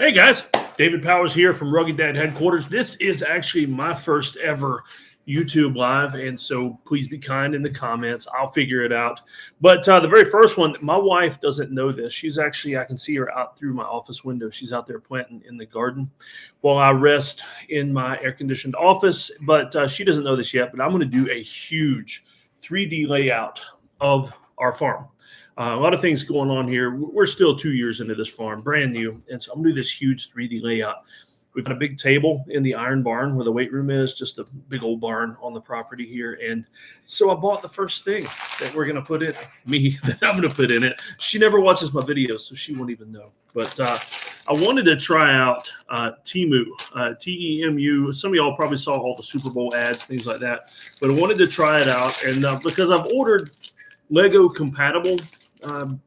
Hey guys, David Powers here from Rugged Dad Headquarters. This is actually my first ever YouTube live, and so please be kind in the comments. I'll figure it out. But the very first one, my wife doesn't know this. She's actually, I can see her out through my office window. She's out there planting in the garden while I rest in my air-conditioned office. But she doesn't know this yet, but I'm going to do a huge 3D layout of our farm. A lot of things going on here. We're still 2 years into this farm, brand new. And so I'm going to do this huge 3D layout. We've got a big table in the iron barn where the weight room is, just a big old barn on the property here. And so I bought the first thing that we're going to put in, that I'm going to put in it. She never watches my videos, so she won't even know. But I wanted to try out Temu, Temu. Some of y'all probably saw all the Super Bowl ads, things like that. But I wanted to try it out. And because I've ordered Lego compatible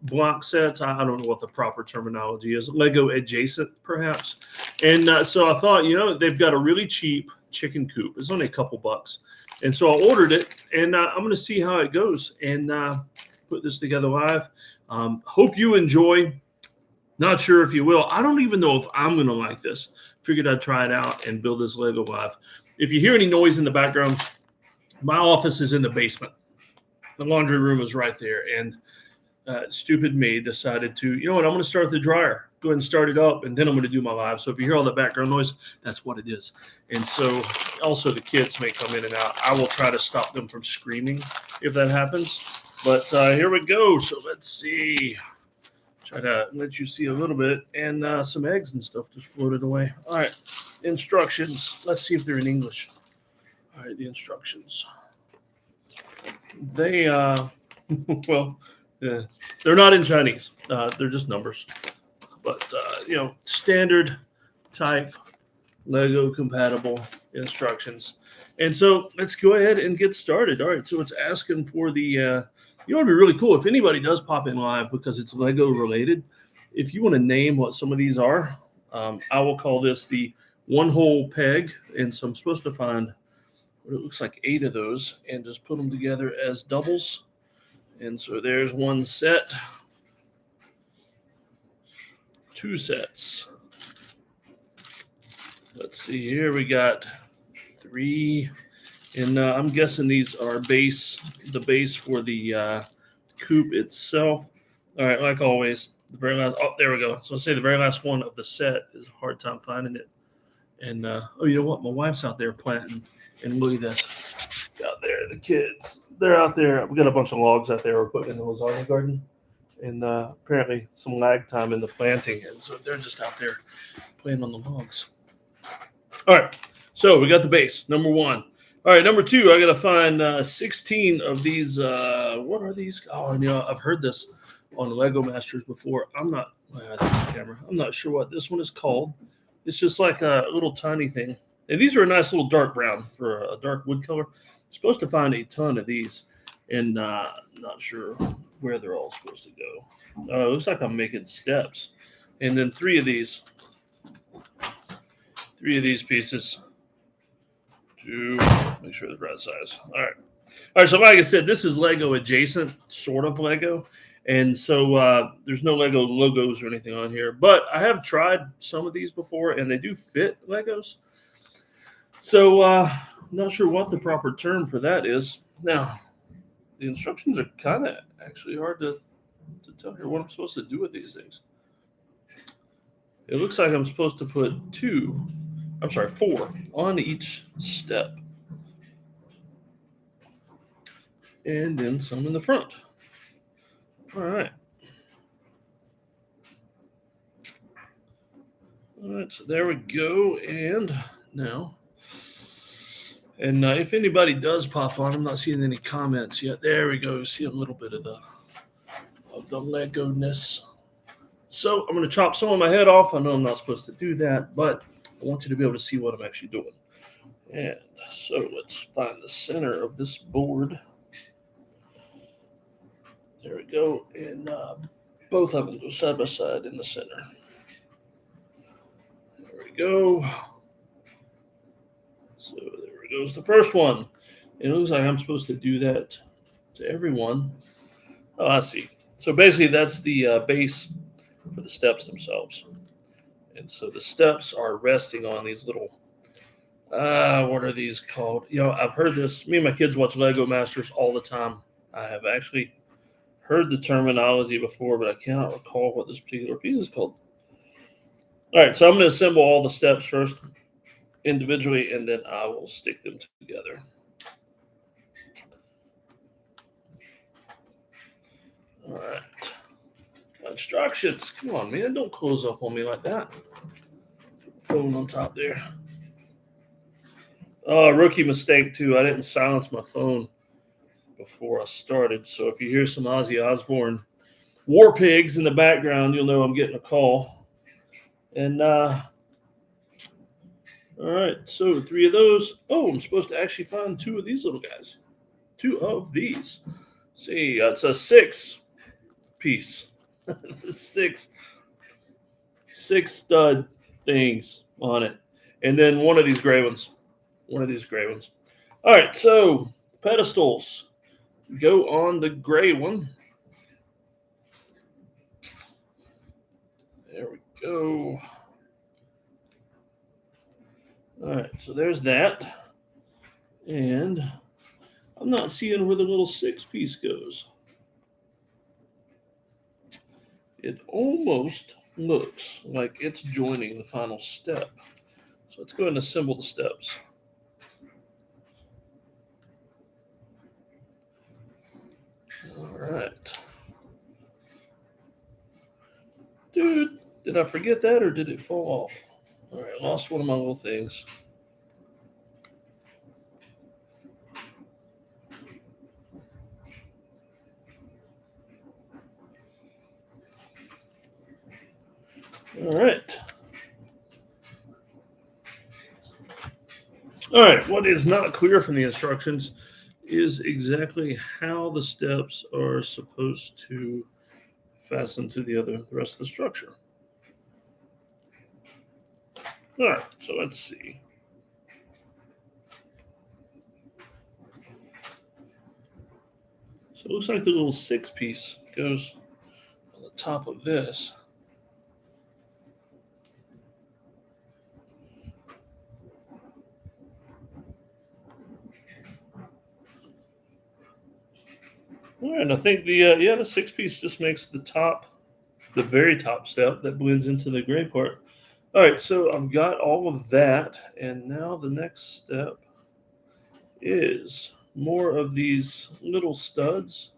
block sets. I don't know what the proper terminology is. Lego adjacent, perhaps. And so I thought, they've got a really cheap chicken coop. It's only a couple bucks. And so I ordered it, and I'm going to see how it goes and put this together live. Hope you enjoy. Not sure if you will. I don't even know if I'm going to like this. Figured I'd try it out and build this Lego live. If you hear any noise in the background, my office is in the basement. The laundry room is right there, and stupid me decided to, I'm going to start the dryer. Go ahead and start it up, and then I'm going to do my live. So if you hear all that background noise, that's what it is. And so also the kids may come in and out. I will try to stop them from screaming if that happens. But here we go. So let's see. Try to let you see a little bit. And some eggs and stuff just floated away. All right. Instructions. Let's see if they're in English. All right, the instructions. They, well... Yeah, they're not in Chinese. They're just numbers. But, standard type Lego compatible instructions. And so let's go ahead and get started. All right, so it's asking for the, it'd be really cool if anybody does pop in live because it's Lego related. If you want to name what some of these are, I will call this the one-hole peg. And so I'm supposed to find what it looks like 8 of those and just put them together as doubles. And so there's one set, 2 sets. Let's see here. We got 3. And I'm guessing these are the base for the coop itself. All right, like always, the very last, there we go. So I'll say the very last one of the set is a hard time finding it. And, you know what? My wife's out there planting. And look at this. Out there, the kids. They're out there. We've got a bunch of logs out there we're putting in the lasagna garden. And apparently some lag time in the planting. And so they're just out there playing on the logs. All right. So we got the base, number 1. All right, number 2, I got to find 16 of these. What are these? Oh, I've heard this on Lego Masters before. I'm not sure what this one is called. It's just like a little tiny thing. And these are a nice little dark brown for a dark wood color. Supposed to find a ton of these, and not sure where they're all supposed to go. It looks like I'm making steps, and then 3 of these pieces to make sure they're the right size. All right. So like I said, this is Lego adjacent, sort of Lego, and so there's no Lego logos or anything on here. But I have tried some of these before, and they do fit Legos. So. Not sure what the proper term for that is. Now, the instructions are kind of actually hard to tell here what I'm supposed to do with these things. It looks like I'm supposed to put 4 on each step. And then some in the front. All right. All right, so there we go. And now... And if anybody does pop on, I'm not seeing any comments yet. There we go. See a little bit of the Lego-ness. So I'm going to chop some of my head off. I know I'm not supposed to do that, but I want you to be able to see what I'm actually doing. And so let's find the center of this board. There we go. And both of them go side by side in the center. There we go. So there goes the first one. And it looks like I'm supposed to do that to everyone. Oh, I see. So basically that's the base for the steps themselves. And so the steps are resting on these little, what are these called? I've heard this. Me and my kids watch Lego Masters all the time. I have actually heard the terminology before, but I cannot recall what this particular piece is called. All right, so I'm going to assemble all the steps first individually, and then I will stick them together. All right. Instructions. Come on, man. Don't close up on me like that. Phone on top there. Oh, rookie mistake, too. I didn't silence my phone before I started. So if you hear some Ozzy Osbourne War Pigs in the background, you'll know I'm getting a call. And, all right. So 3 of those. Oh, I'm supposed to actually find 2 of these little guys. 2 of these. See, it's a 6 piece. 6 stud things on it, and then one of these gray ones. All right, so pedestals go on the gray one. There we go. All right, so there's that, and I'm not seeing where the little 6 piece goes. It almost looks like it's joining the final step. So let's go ahead and assemble the steps. All right. Dude, did I forget that or did it fall off? All right, I lost one of my little things. All right. All right, what is not clear from the instructions is exactly how the steps are supposed to fasten to the rest of the structure. All right, so let's see. So it looks like the little 6 piece goes on the top of this. All right, I think the 6 piece just makes the very top step that blends into the gray part. All right, so I've got all of that, and now the next step is more of these little studs.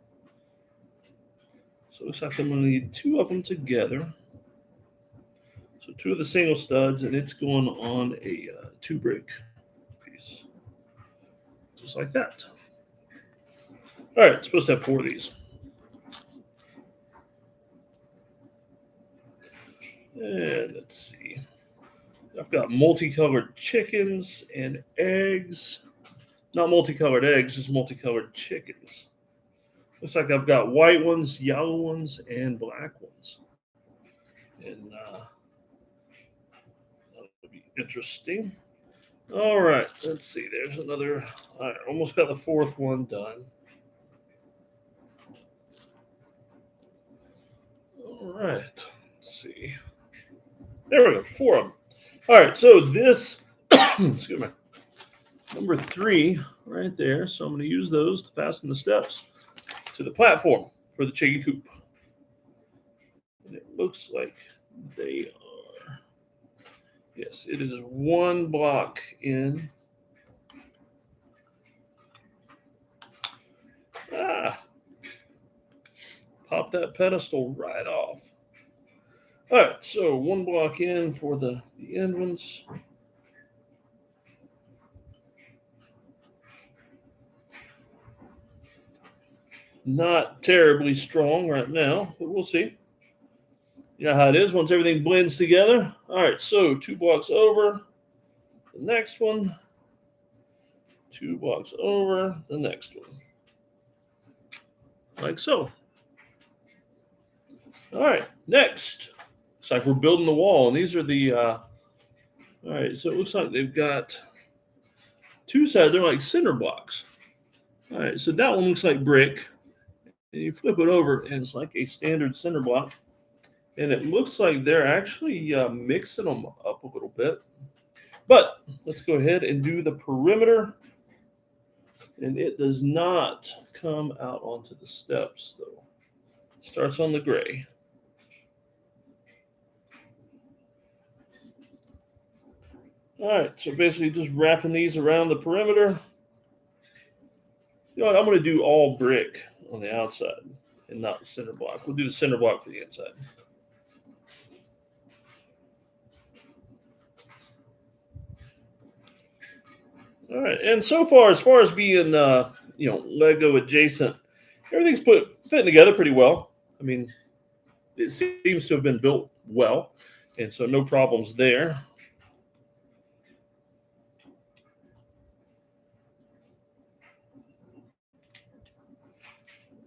So it looks like I'm going to need 2 of them together. So 2 of the single studs, and it's going on a 2 brick piece, just like that. All right, it's supposed to have 4 of these. And let's see. I've got multicolored chickens and eggs. Not multicolored eggs, just multicolored chickens. Looks like I've got white ones, yellow ones, and black ones. And that'll be interesting. All right, let's see. There's another. All right, almost got the 4th one done. All right, let's see. There we go, 4 of them. All right, so this, excuse me, number 3 right there. So I'm going to use those to fasten the steps to the platform for the chicken coop. And it looks like they are. Yes, it is 1 block in. Pop that pedestal right off. All right, so 1 block in for the end ones. Not terribly strong right now, but we'll see. You know how it is once everything blends together. All right, so 2 blocks over, the next one. 2 blocks over, the next one. Like so. All right, next. Looks like we're building the wall, and these are the, all right, so it looks like they've got 2 sides. They're like center blocks. All right, so that one looks like brick. And you flip it over, and it's like a standard center block. And it looks like they're actually mixing them up a little bit. But let's go ahead and do the perimeter. And it does not come out onto the steps, though. Starts on the gray. All right, so basically just wrapping these around the perimeter. You know what? I'm going to do all brick on the outside and not the center block. We'll do the center block for the inside. All right, and so far as being Lego adjacent, everything's fitting together pretty well. I mean, it seems to have been built well, and so no problems there.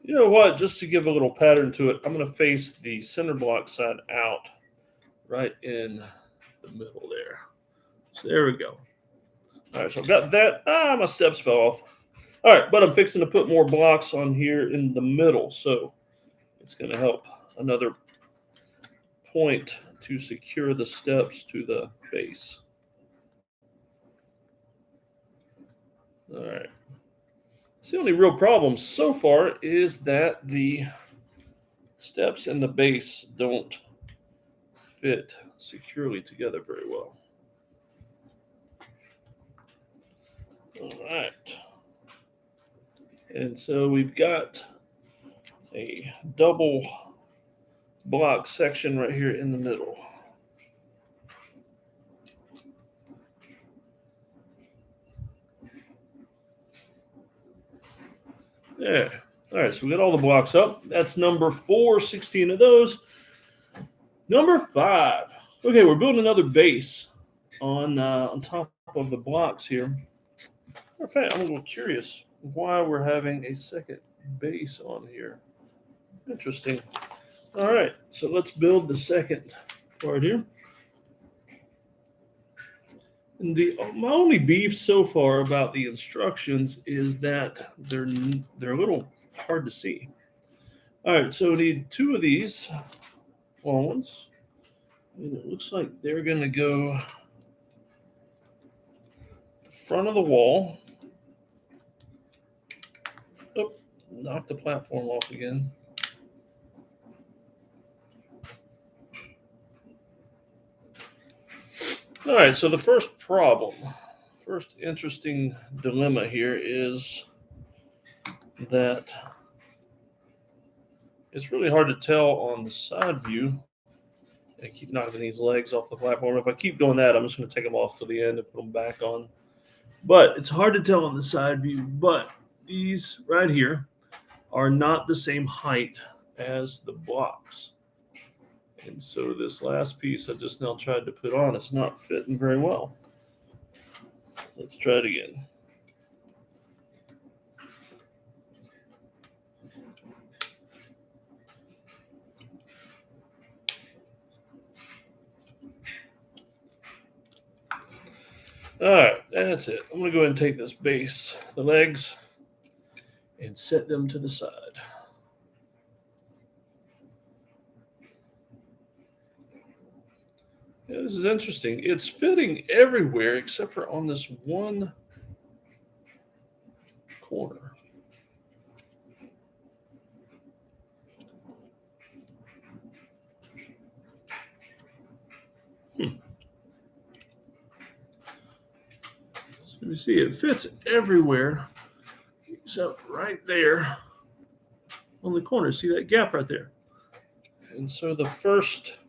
You know what? Just to give a little pattern to it, I'm going to face the center block side out right in the middle there. So there we go. All right, so I've got that. My steps fell off. All right, but I'm fixing to put more blocks on here in the middle, so it's going to help another point to secure the steps to the base. All right. So the only real problem so far is that the steps and the base don't fit securely together very well. All right. And so we've got a double block section right here in the middle. There. All right, so we got all the blocks up. That's number 4, 16 of those. Number 5. Okay, we're building another base on top of the blocks here. In fact, I'm a little curious why we're having a second base on here. Interesting. All right, so let's build the second part here. And my only beef so far about the instructions is that they're a little hard to see. All right, so we need 2 of these long ones. And it looks like they're going to go the front of the wall. Oh, knock the platform off again. All right, so the first interesting dilemma here is that it's really hard to tell on the side view. I keep knocking these legs off the platform. If I keep doing that, I'm just going to take them off till the end and put them back on. But it's hard to tell on the side view. But these right here are not the same height as the blocks. And so this last piece I just now tried to put on is not fitting very well. Let's try it again. All right, that's it. I'm going to go ahead and take this base, the legs, and set them to the side. Yeah, this is interesting. It's fitting everywhere except for on this one corner. So you see, it fits everywhere except right there on the corner. See that gap right there? And so the first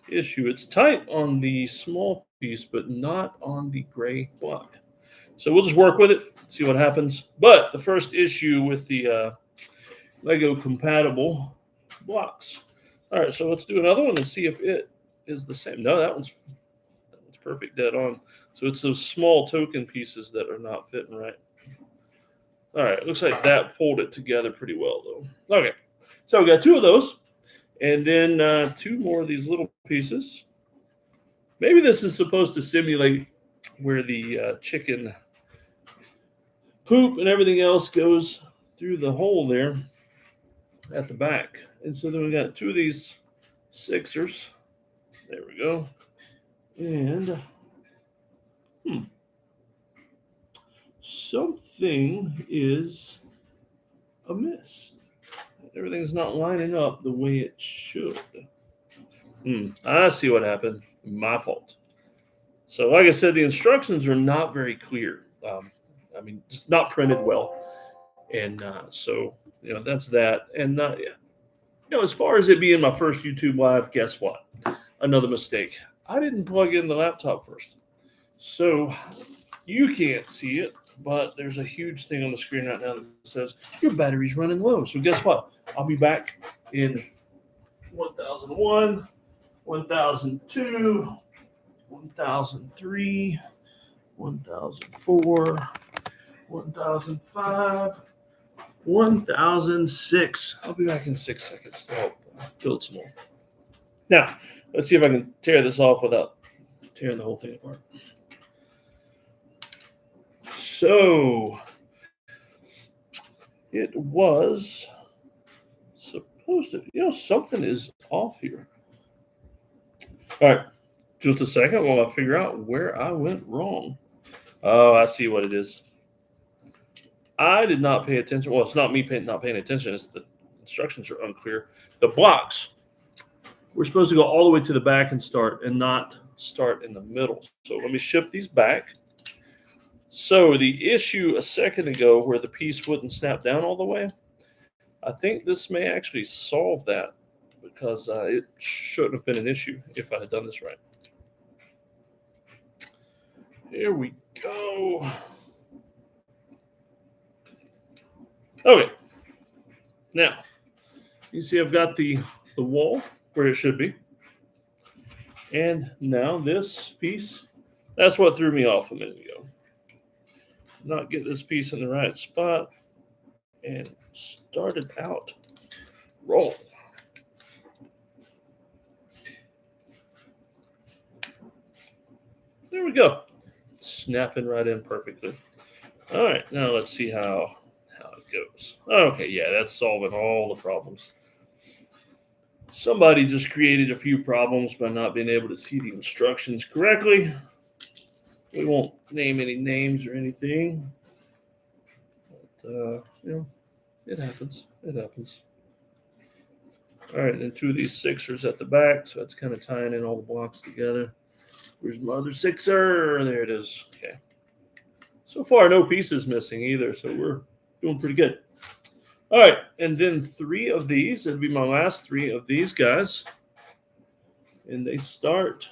issue, it's tight on the small piece, but not on the gray block. So we'll just work with it, see what happens. But the first issue with the Lego compatible blocks. All right, so let's do another one and see if it is the same. No, that one's perfect, dead on. So it's those small token pieces that are not fitting right. All right, looks like that pulled it together pretty well, though. Okay, so we got 2 of those. And then 2 more of these little pieces. Maybe this is supposed to simulate where the chicken poop and everything else goes through the hole there at the back. And so then we got 2 of these sixers. There we go. And something is amiss. Everything's not lining up the way it should. I see what happened. My fault. So, like I said, the instructions are not very clear. Just not printed well, and that's that. And yeah, as far as it being my first YouTube live, guess what? Another mistake. I didn't plug in the laptop first, so you can't see it. But there's a huge thing on the screen right now that says your battery's running low. So guess what? I'll be back in 1001, 1002, 1003, 1004, 1005, 1006. I'll be back in 6 seconds. I'll build some more. Now, let's see if I can tear this off without tearing the whole thing apart. So, it was supposed to, something is off here. All right, just a second while I figure out where I went wrong. Oh, I see what it is. I did not pay attention. Well, it's not me not paying attention. It's the instructions are unclear. The blocks, we're supposed to go all the way to the back and start, and not start in the middle. So let me shift these back. So the issue a second ago where the piece wouldn't snap down all the way, I think this may actually solve that, because it shouldn't have been an issue if I had done this right. Here we go. Okay. Now, you see I've got the wall where it should be. And now this piece, that's what threw me off a minute ago. Not get this piece in the right spot, and started out wrong. There we go. Snapping right in perfectly. All right, now let's see how it goes. Okay, yeah, that's solving all the problems. Somebody just created a few problems by not being able to see the instructions correctly. We won't name any names or anything. But, it happens. It happens. All right, then two of these sixers at the back, so that's kind of tying in all the blocks together. Where's my other sixer? There it is. Okay. So far, no pieces missing either, so we're doing pretty good. All right, and then three of these. It'll be my last three of these guys. And they start.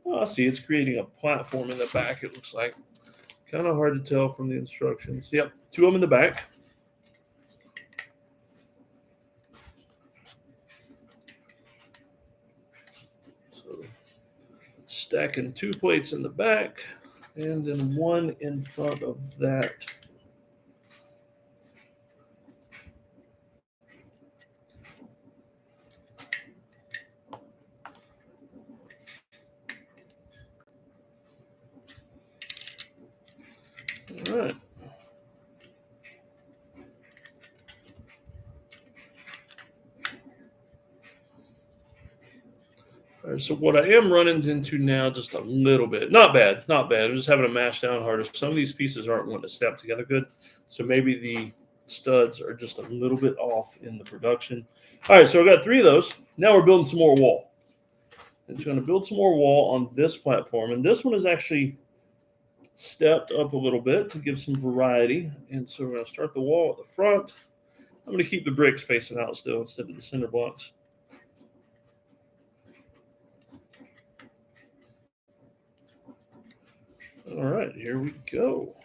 Oh, I see. It's creating a platform in the back, it looks like. Kind of hard to tell from the instructions. Yep, two of them in the back. So stacking two plates in the back, and then one in front of that. All right. All right, so what I am running into now, just a little bit, not bad. I'm just having to mash down harder. Some of these pieces aren't wanting to snap together good, so maybe the studs are just a little bit off in the production. All right, so I got three of those. Now we're building some more wall. And so I'm going to build some more wall on this platform, and this one is actually stepped up a little bit to give some variety. And so we're going to start the wall at the front. I'm going to keep the bricks facing out still instead of the cinder blocks. All right, here we go.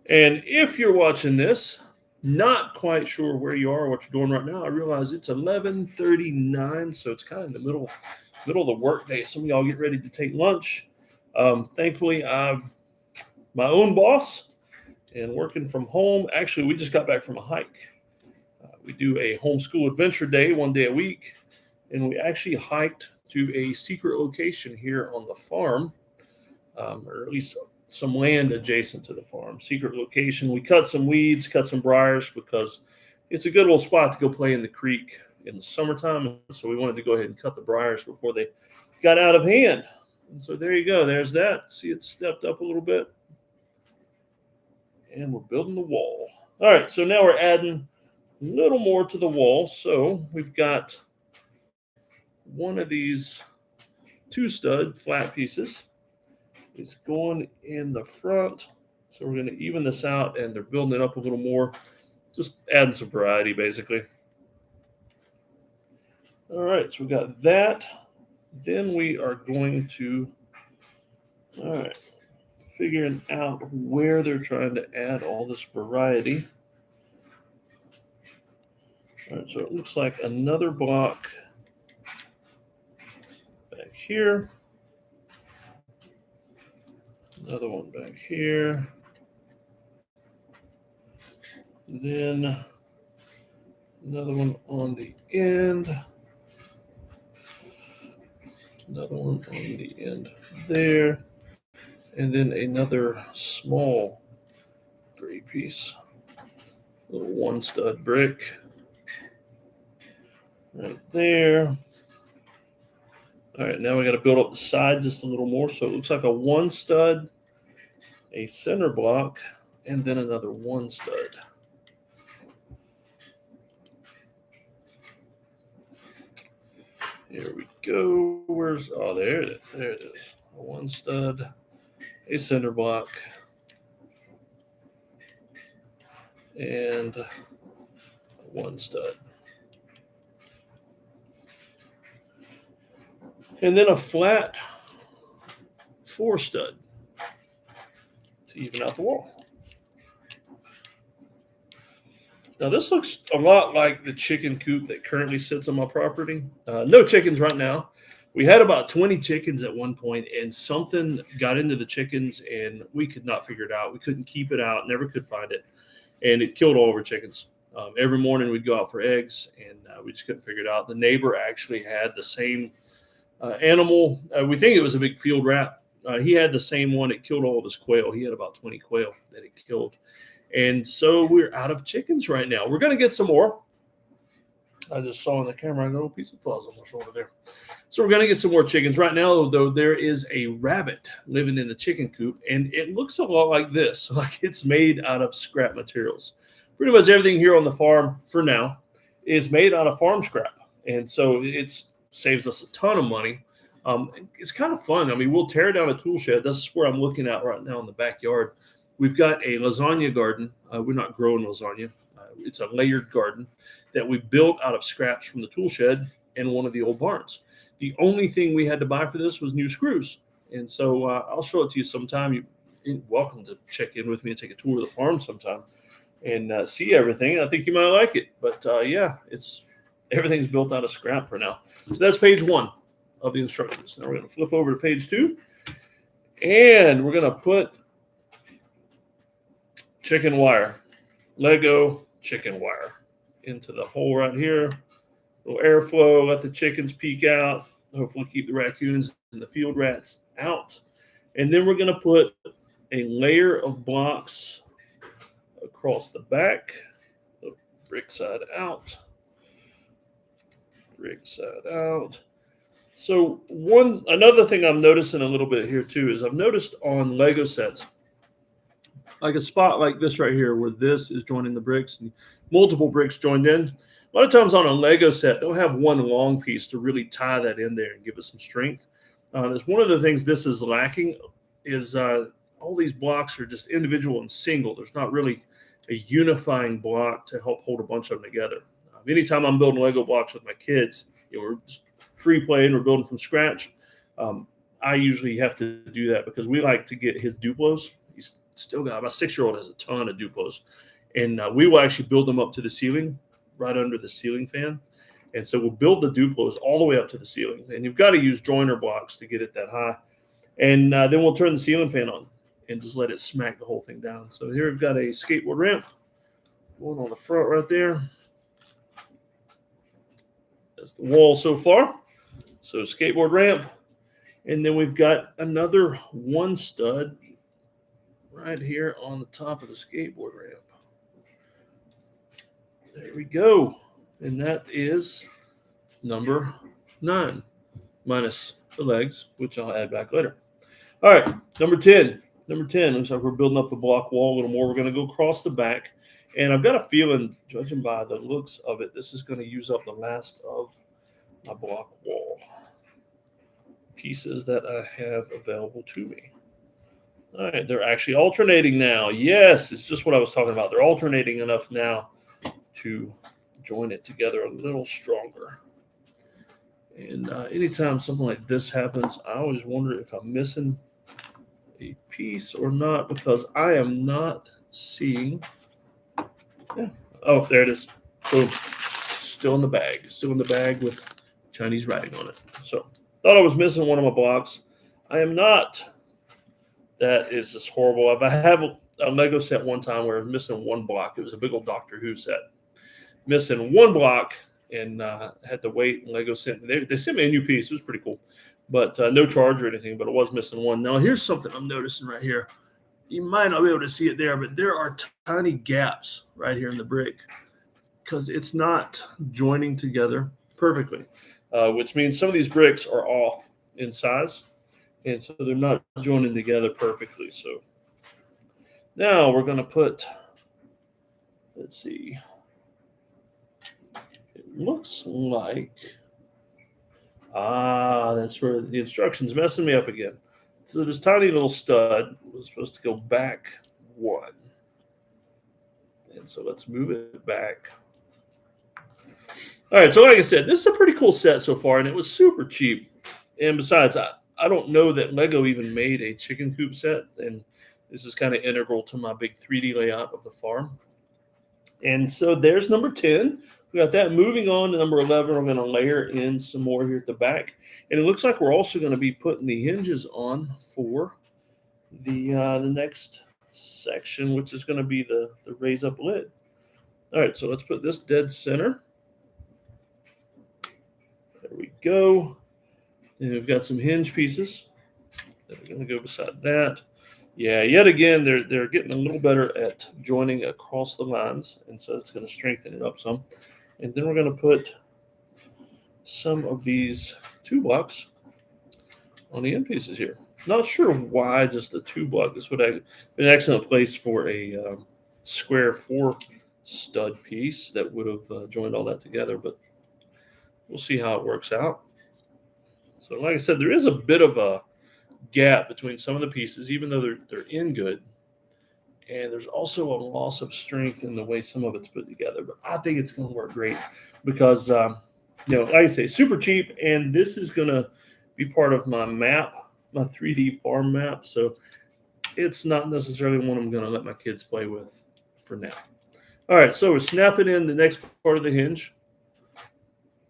And if you're watching this, not quite sure where you are or what you're doing right now, I realize it's 11:39, so it's kind of in the middle of the workday. Some of y'all get ready to take lunch. Thankfully, I'm my own boss and working from home. Actually, we just got back from a hike. We do a homeschool adventure day, one day a week, and we actually hiked to a secret location here on the farm, or at least some land adjacent to the farm. Secret location. We cut some weeds, cut some briars, because it's a good little spot to go play in the creek in the summertime. So we wanted to go ahead and cut the briars before they got out of hand. And so there you go. There's that. See, it stepped up a little bit. And we're building the wall. All right, so now we're adding a little more to the wall. So we've got one of these 2-stud flat pieces. It's going in the front. So we're going to even this out, and they're building it up a little more. Just adding some variety, basically. All right, so we got that. Then we are going to, all right, figuring out where they're trying to add all this variety. All right, so it looks like another block back here. Another one back here. Then another one on the end. Another one on the end there. And then another small gray piece. Little 1-stud brick. Right there. All right, now we got to build up the side just a little more. So it looks like a 1-stud, a center block, and then another 1-stud. Here we go. Where's, oh, there it is. There it is. A 1-stud, a center block, and a 1-stud. And then a flat 4-stud to even out the wall. Now this looks a lot like the chicken coop that currently sits on my property. No chickens right now. We had about 20 chickens at one point, and something got into the chickens, and we could not figure it out. We couldn't keep it out, never could find it, and it killed all of our chickens. Every morning we'd go out for eggs, and we just couldn't figure it out. The neighbor actually had the same animal. We think it was a big field rat. He had the same one. It killed all of his quail. He had about 20 quail that it killed. And so we're out of chickens right now. We're going to get some more. I just saw on the camera a little piece of fuzz on my shoulder there. So we're going to get some more chickens. Right now, though, there is a rabbit living in the chicken coop, and it looks a lot like this, like it's made out of scrap materials. Pretty much everything here on the farm for now is made out of farm scrap. And so it saves us a ton of money. It's kind of fun. I mean, we'll tear down a tool shed. This is where I'm looking at right now in the backyard. We've got a lasagna garden. We're not growing lasagna. It's a layered garden that we built out of scraps from the tool shed and one of the old barns. The only thing we had to buy for this was new screws. And so I'll show it to you sometime. You're welcome to check in with me and take a tour of the farm sometime and see everything. I think you might like it. But yeah, everything's built out of scrap for now. So that's page 1 of the instructions. Now we're going to flip over to page 2. And we're going to put chicken wire, Lego chicken wire into the hole right here. Little airflow, let the chickens peek out. Hopefully keep the raccoons and the field rats out. And then we're going to put a layer of blocks across the back. The brick side out. Brick side out. So another thing I'm noticing a little bit here too is I've noticed on Lego sets, like a spot like this right here where this is joining the bricks and multiple bricks joined in. A lot of times on a Lego set, they'll have one long piece to really tie that in there and give it some strength. That's one of the things this is lacking is all these blocks are just individual and single. There's not really a unifying block to help hold a bunch of them together. Anytime I'm building Lego blocks with my kids, we're just free playing, we're building from scratch. I usually have to do that because we like to get his Duplos. He's still got, my 6-year-old has a ton of Duplos. And we will actually build them up to the ceiling, right under the ceiling fan. And so we'll build the Duplos all the way up to the ceiling. And you've got to use joiner blocks to get it that high. And then we'll turn the ceiling fan on and just let it smack the whole thing down. So here we've got a skateboard ramp going on the front right there. That's the wall so far. So skateboard ramp. And then we've got another 1-stud right here on the top of the skateboard ramp. There we go. And that is number 9, minus the legs, which I'll add back later. All right, number 10. Number 10, looks like we're building up the block wall a little more. We're going to go across the back. And I've got a feeling, judging by the looks of it, this is going to use up the last of my block wall pieces that I have available to me. All right, they're actually alternating now. Yes, it's just what I was talking about. They're alternating enough now to join it together a little stronger. And anytime something like this happens, I always wonder if I'm missing a piece or not, because I am not seeing. Yeah. Oh, there it is. Boom. Still in the bag. Still in the bag with Chinese writing on it. So thought I was missing one of my blocks. I am not. That is just horrible. I have a Lego set one time where I was missing one block. It was a big old Doctor Who set. Missing one block, and had to wait. And Lego sent they sent me a new piece. It was pretty cool, but no charge or anything. But it was missing one. Now here's something I'm noticing right here. You might not be able to see it there, but there are tiny gaps right here in the brick because it's not joining together perfectly, which means some of these bricks are off in size, and so they're not joining together perfectly. So now we're going to put, let's see, it looks like, that's where the instructions messing me up again. So this tiny little stud was supposed to go back 1. And so let's move it back. All right, so like I said, this is a pretty cool set so far, and it was super cheap. And besides, I don't know that Lego even made a chicken coop set, and this is kind of integral to my big 3D layout of the farm. And so there's number 10. We got that. Moving on to number 11, we're going to layer in some more here at the back. And it looks like we're also going to be putting the hinges on for the next section, which is going to be the raise up lid. All right, so let's put this dead center. There we go. And we've got some hinge pieces that are going to go beside that. Yeah, yet again, they're getting a little better at joining across the lines, and so it's going to strengthen it up some. And then we're going to put some of these 2 blocks on the end pieces here. Not sure why just the 2 block. This would have been an excellent place for a square 4 stud piece that would have joined all that together, but we'll see how it works out. So like I said, there is a bit of a gap between some of the pieces, even though they're in good. And there's also a loss of strength in the way some of it's put together. But I think it's going to work great because, like I say, super cheap. And this is going to be part of my map, my 3D farm map. So it's not necessarily one I'm going to let my kids play with for now. All right, so we're snapping in the next part of the hinge.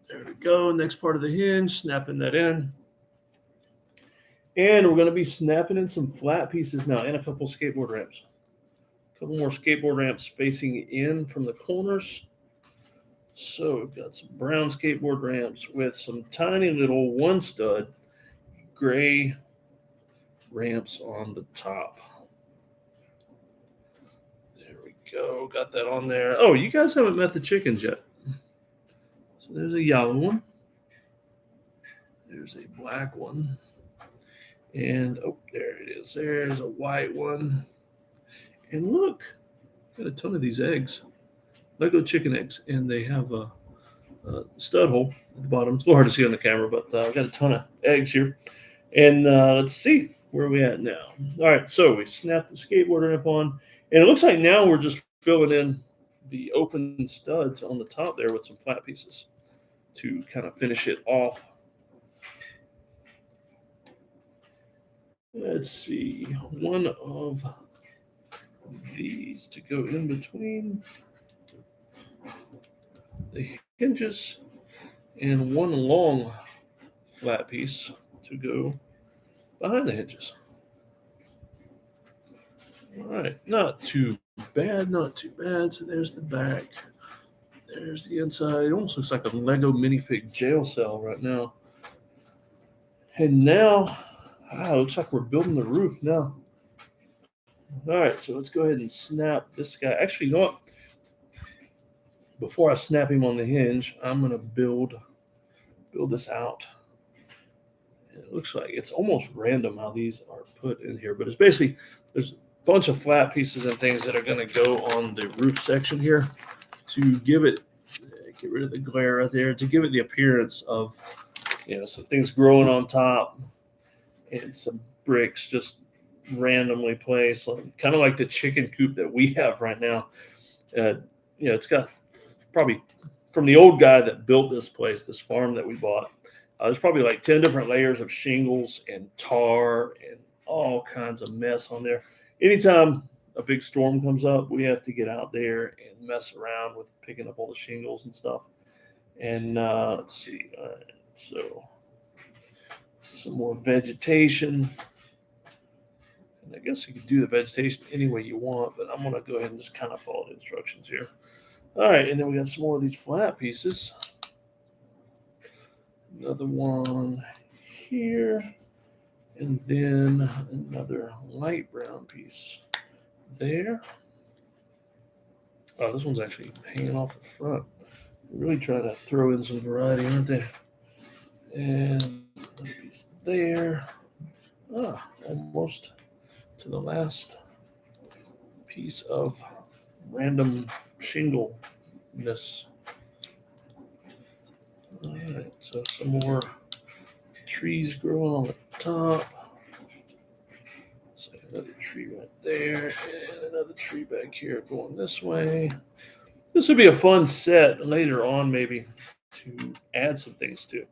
There we go, next part of the hinge, snapping that in. And we're going to be snapping in some flat pieces now and a couple skateboard ramps. A couple more skateboard ramps facing in from the corners. So we've got some brown skateboard ramps with some tiny little 1 stud gray ramps on the top. There we go. Got that on there. Oh, you guys haven't met the chickens yet. So there's a yellow one. There's a black one. And, oh, there it is. There's a white one. And look, got a ton of these eggs. Lego chicken eggs. And they have a stud hole at the bottom. It's a little hard to see on the camera, but I've got a ton of eggs here. And let's see, where are we at now? All right, so we snapped the skateboard ramp on. And it looks like now we're just filling in the open studs on the top there with some flat pieces to kind of finish it off. Let's see, one of these to go in between the hinges and one long flat piece to go behind the hinges. All right, not too bad, not too bad. So there's the back. There's the inside. It almost looks like a Lego minifig jail cell right now. And now, it looks like we're building the roof now. All right, so let's go ahead and snap this guy. Actually, you know what? before I snap him on the hinge, I'm going to build this out. It looks like it's almost random how these are put in here, but it's basically there's a bunch of flat pieces and things that are going to go on the roof section here to give it, get rid of the glare right there, to give it the appearance of, some things growing on top and some bricks just randomly placed, kind of like the chicken coop that we have right now. It's got probably from the old guy that built this place, this farm that we bought. There's probably like 10 different layers of shingles and tar and all kinds of mess on there. Anytime a big storm comes up, we have to get out there and mess around with picking up all the shingles and stuff. And let's see. So some more vegetation. And I guess you could do the vegetation any way you want, but I'm going to go ahead and just kind of follow the instructions here. All right, and then we got some more of these flat pieces. Another one here, and then another light brown piece there. Oh, this one's actually hanging off the front. Really trying to throw in some variety, aren't they? And another piece there. Almost to the last piece of random shingleness. All right, so some more trees growing on the top. So another tree right there, and another tree back here going this way. This would be a fun set later on, maybe, to add some things to.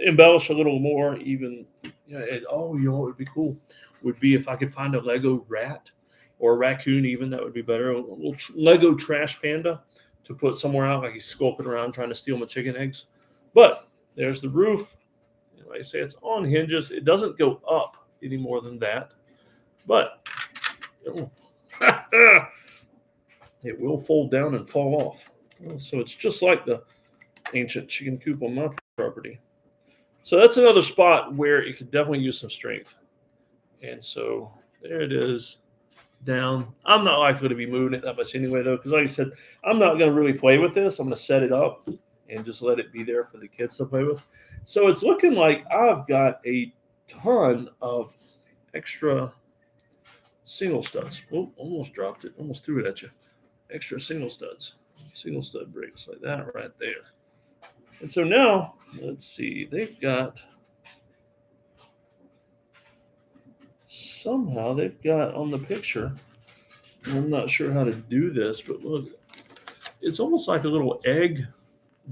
Embellish a little more, even. What would be cool would be if I could find a Lego rat or a raccoon, even. That would be better. A little Lego trash panda to put somewhere out, like he's skulking around trying to steal my chicken eggs. But there's the roof. Like I say, it's on hinges. It doesn't go up any more than that, but it will fold down and fall off. So it's just like the ancient chicken coop on my property. So that's another spot where it could definitely use some strength. And so there it is down. I'm not likely to be moving it that much anyway, though, because like I said, I'm not going to really play with this. I'm going to set it up and just let it be there for the kids to play with. So it's looking like I've got a ton of extra single studs. Oh, almost dropped it. Almost threw it at you. Extra single studs. Single stud bricks like that right there. And so now, let's see. They've got on the picture, I'm not sure how to do this, but look, it's almost like a little egg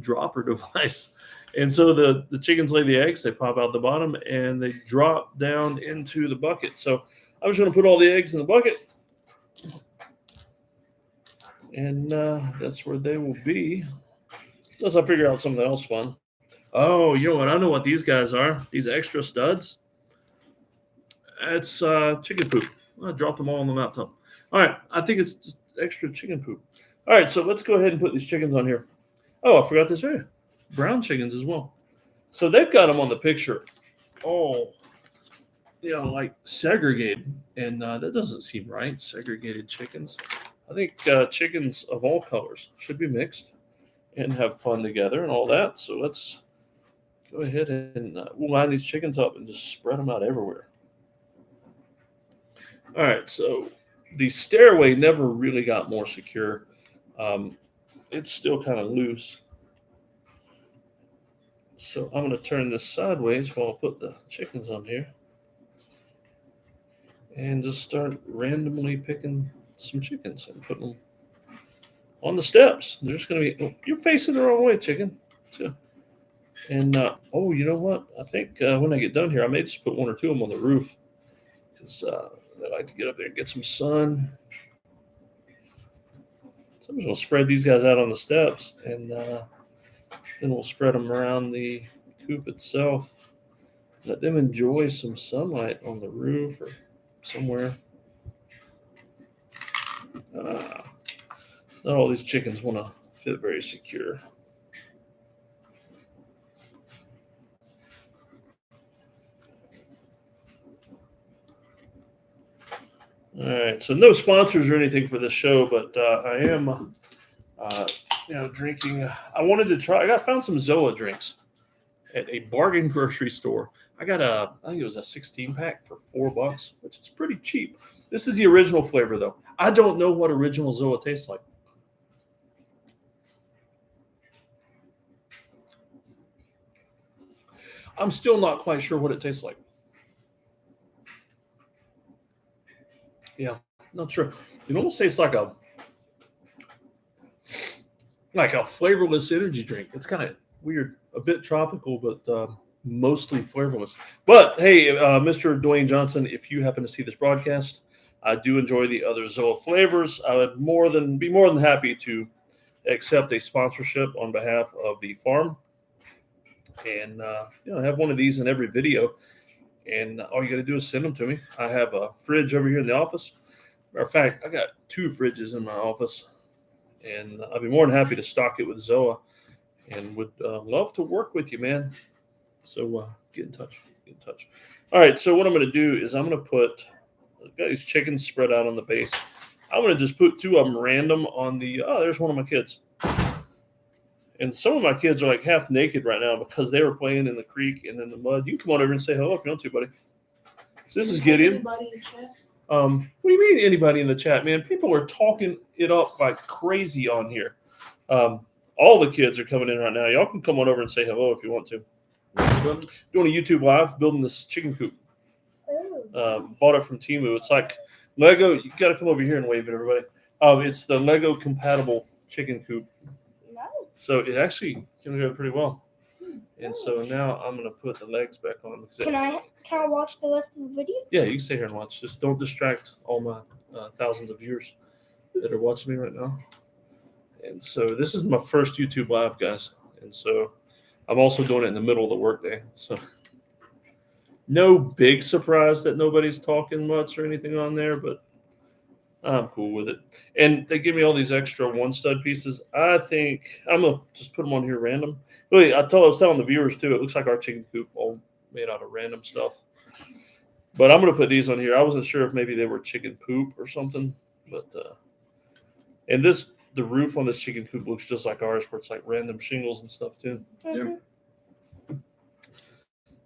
dropper device. And so the chickens lay the eggs, they pop out the bottom, and they drop down into the bucket. So I'm just going to put all the eggs in the bucket, and that's where they will be, unless I figure out something else fun. Oh, you know what? I know what these guys are. These extra studs. It's chicken poop. I dropped them all on the laptop. All right, I think it's just extra chicken poop. All right, so let's go ahead and put these chickens on here. Oh, I forgot to show you. Brown chickens as well. So they've got them on the picture all, like segregated. And that doesn't seem right, segregated chickens. I think chickens of all colors should be mixed and have fun together and all that. So let's go ahead and we'll line these chickens up and just spread them out everywhere. All right, so the stairway never really got more secure. It's still kind of loose. So I'm going to turn this sideways while I put the chickens on here. And just start randomly picking some chickens and putting them on the steps. They're just going to be, you're facing the wrong way, chicken. So, and, you know what? I think when I get done here, I may just put one or two of them on the roof. Because they like to get up there and get some sun. So I'm just going to spread these guys out on the steps, and then we'll spread them around the coop itself. Let them enjoy some sunlight on the roof or somewhere. Not all these chickens want to fit very secure. All right, so no sponsors or anything for this show, but I am drinking. I wanted to try. I found some Zoa drinks at a bargain grocery store. I think it was a 16 pack for $4, which is pretty cheap. This is the original flavor though. I don't know what original Zoa tastes like. I'm still not quite sure what it tastes like. Yeah, not sure. It almost tastes like a flavorless energy drink. It's kind of weird, a bit tropical, but mostly flavorless. But hey, Mr. Dwayne Johnson, if you happen to see this broadcast, I do enjoy the other Zoa flavors. I would be more than happy to accept a sponsorship on behalf of the farm, and have one of these in every video. And all you got to do is send them to me. I have a fridge over here in the office. Matter of fact, I got 2 fridges in my office, and I'd be more than happy to stock it with Zoa, and would love to work with you, man. So get in touch. Get in touch. All right. So what I'm going to do is I'm going to put these chickens spread out on the base. I'm going to just put 2 of them random on the. Oh, there's one of my kids. And some of my kids are like half naked right now because they were playing in the creek and in the mud. You can come on over and say hello if you want to, buddy. So this is Gideon. Anybody in chat? What do you mean anybody in the chat, man? People are talking it up like crazy on here. All the kids are coming in right now. Y'all can come on over and say hello if you want to. Doing a YouTube live, building this chicken coop. Bought it from Temu. It's like Lego. You got to come over here and wave at everybody. It's the Lego compatible chicken coop. So it actually can go pretty well. And so now I'm going to put the legs back on. Can I watch the rest of the video? Yeah, you can stay here and watch. Just don't distract all my thousands of viewers that are watching me right now. And so this is my first YouTube live, guys. And so I'm also doing it in the middle of the workday. So no big surprise that nobody's talking much or anything on there, but I'm cool with it. And they give me all these extra 1 stud pieces. I think I'm going to just put them on here random. Really, I was telling the viewers too, it looks like our chicken coop all made out of random stuff. But I'm going to put these on here. I wasn't sure if maybe they were chicken poop or something. But and the roof on this chicken coop looks just like ours, where it's like random shingles and stuff too. Mm-hmm. Yeah.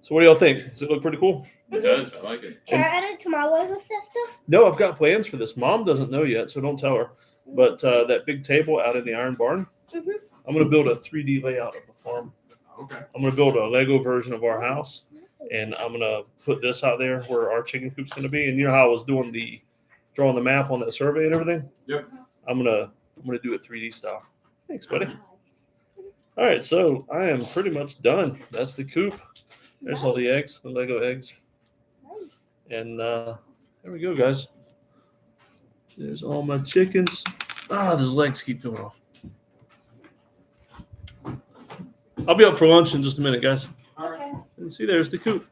So what do y'all think? Does it look pretty cool? It does. I like it. Can I add it to my Lego set stuff? No, I've got plans for this. Mom doesn't know yet, so don't tell her. But that big table out in the iron barn, Mm-hmm. I'm going to build a 3D layout of the farm. Okay. I'm going to build a Lego version of our house, and I'm going to put this out there where our chicken coop's going to be. And you know how I was drawing the map on that survey and everything? Yep. I'm gonna do it 3D style. Thanks, buddy. All right, so I am pretty much done. That's the coop. There's all the eggs, the Lego eggs. Nice. And there we go, guys. There's all my chickens. Those legs keep coming off. I'll be up for lunch in just a minute, guys. Okay. And see, there's the coop.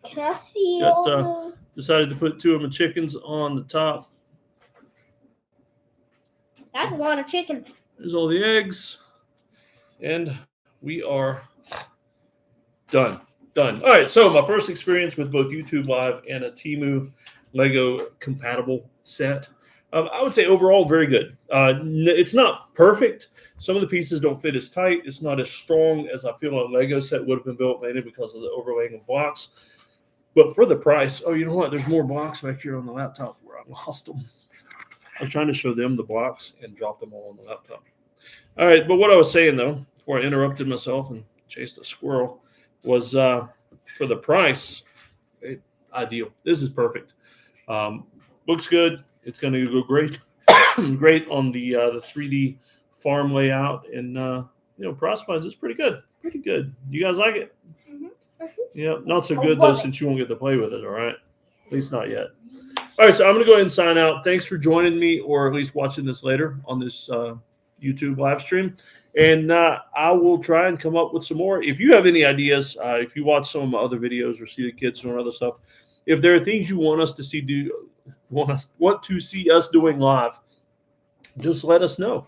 Can I see Got, all Decided to put 2 of my chickens on the top. That's a lot of chickens. There's all the eggs. And we are done. All right, so my first experience with both YouTube Live and a Temu Lego compatible set. I would say overall very good. It's not perfect. Some of the pieces don't fit as tight. It's not as strong as I feel a Lego set would have been built, mainly because of the overlaying of blocks. But for the price, you know what? There's more blocks back here on the laptop where I lost them. I was trying to show them the blocks and drop them all on the laptop. All right, but what I was saying, though, before I interrupted myself and chased a squirrel, was for the price, ideal. This is perfect. Looks good. It's going to go great, great on the 3D farm layout, and price-wise, it's pretty good. Pretty good. You guys like it? Mm-hmm. Yeah, not so good though, since you won't get to play with it. All right, at least not yet. All right, so I'm going to go ahead and sign out. Thanks for joining me, or at least watching this later on this YouTube live stream. And I will try and come up with some more. If you have any ideas, if you watch some of my other videos or see the kids doing other stuff, if there are things you want us to see want to see us doing live, just let us know.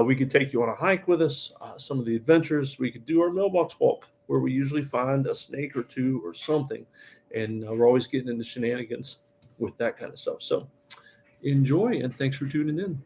We could take you on a hike with us, some of the adventures. We could do our mailbox walk, where we usually find a snake or 2 or something. And we're always getting into shenanigans with that kind of stuff. So enjoy, and thanks for tuning in.